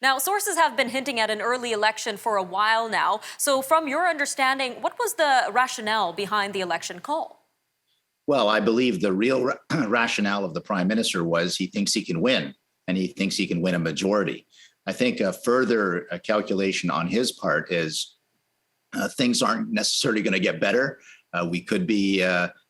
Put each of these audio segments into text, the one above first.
Now, sources have been hinting at an early election for a while now. So, from your understanding, what was the rationale behind the election call? Well, I believe the real rationale of the prime minister was he thinks he can win, and he thinks he can win a majority. I think a further calculation on his part is things aren't necessarily going to get better. We could be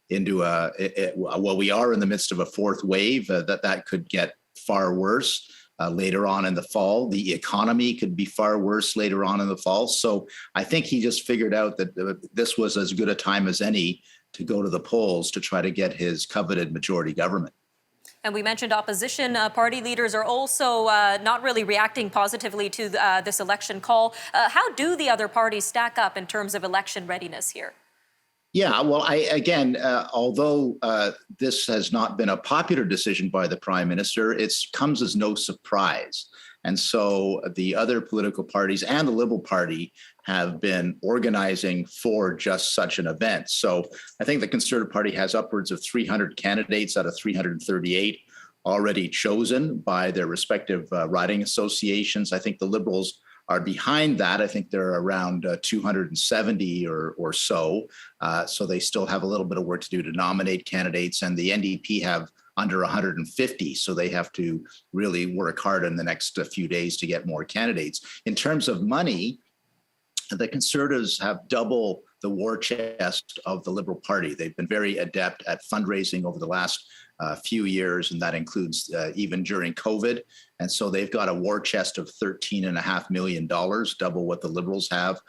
into well, we are in the midst of a fourth wave. That could get far worse. Later on in the fall, the economy could be far worse later on in the fall. So I think he just figured out that this was as good a time as any to go to the polls to try to get his coveted majority government. And we mentioned opposition party leaders are also not really reacting positively to this election call. How do the other parties stack up in terms of election readiness here? Yeah, well, although this has not been a popular decision by the prime minister, it comes as no surprise. And so the other political parties and the Liberal Party have been organizing for just such an event. So I think the Conservative Party has upwards of 300 candidates out of 338 already chosen by their respective riding associations. I think the Liberals are behind that. I think they're around 270 or so. So they still have a little bit of work to do to nominate candidates. And the NDP have under 150. So they have to really work hard in the next few days to get more candidates. In terms of money, the Conservatives have double the war chest of the Liberal Party. They've been very adept at fundraising over the last few years, and that includes even during COVID. And so they've got a war chest of $13.5 million, double what the Liberals have.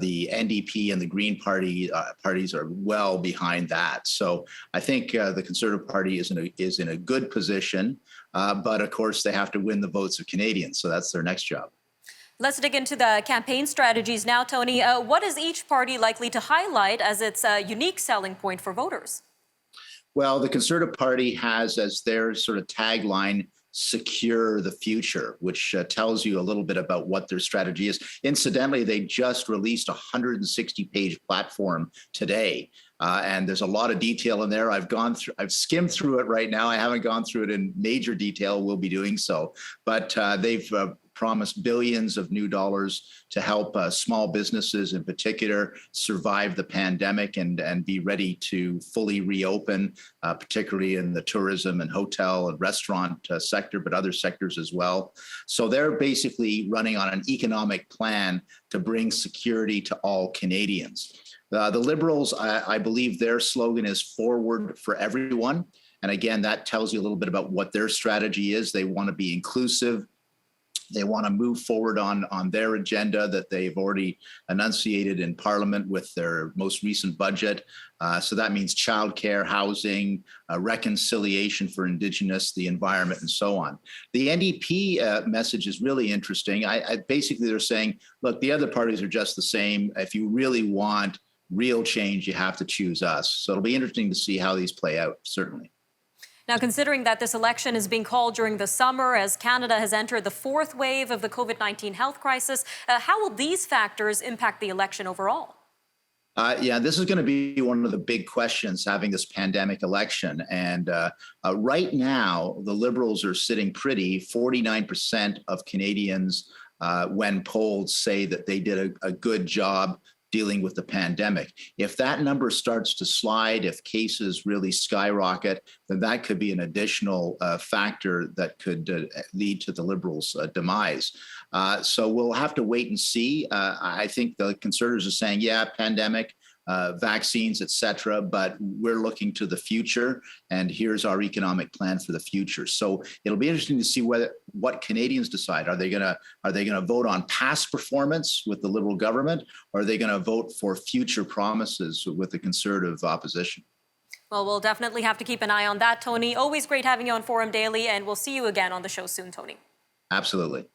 The NDP and the Green Party parties are well behind that. So I think the Conservative Party is in a good position, but of course they have to win the votes of Canadians. So that's their next job. Let's dig into the campaign strategies now, Tony. What is each party likely to highlight as its unique selling point for voters? Well, the Conservative Party has as their sort of tagline, secure the future, which tells you a little bit about what their strategy is. Incidentally, they just released a 160-page platform today. And there's a lot of detail in there. I've skimmed through it right now. I haven't gone through it in major detail. We'll be doing so. But they've promised billions of new dollars to help small businesses in particular survive the pandemic and be ready to fully reopen, particularly in the tourism and hotel and restaurant sector, but other sectors as well. So they're basically running on an economic plan to bring security to all Canadians. The Liberals, I believe their slogan is forward for everyone. And again, that tells you a little bit about what their strategy is. They want to be inclusive. They want to move forward on their agenda that they've already enunciated in Parliament with their most recent budget. So that means childcare, housing, reconciliation for Indigenous, the environment, and so on. The NDP message is really interesting. Basically, they're saying, look, the other parties are just the same. If you really want real change, you have to choose us. So it'll be interesting to see how these play out, certainly. Now, considering that this election is being called during the summer as Canada has entered the fourth wave of the COVID-19 health crisis, how will these factors impact the election overall? Yeah, this is going to be one of the big questions having this pandemic election. And right now, the Liberals are sitting pretty. 49% of Canadians, when polled, say that they did a good job dealing with the pandemic. If that number starts to slide, if cases really skyrocket, then that could be an additional factor that could lead to the Liberals' demise. So we'll have to wait and see. I think the Conservatives are saying, yeah, pandemic, vaccines, et cetera, but we're looking to the future, and here's our economic plan for the future. So it'll be interesting to see what Canadians decide. Are they gonna vote on past performance with the Liberal government, or are they gonna vote for future promises with the Conservative opposition? Well, we'll definitely have to keep an eye on that, Tony. Always great having you on Forum Daily, and we'll see you again on the show soon, Tony. Absolutely.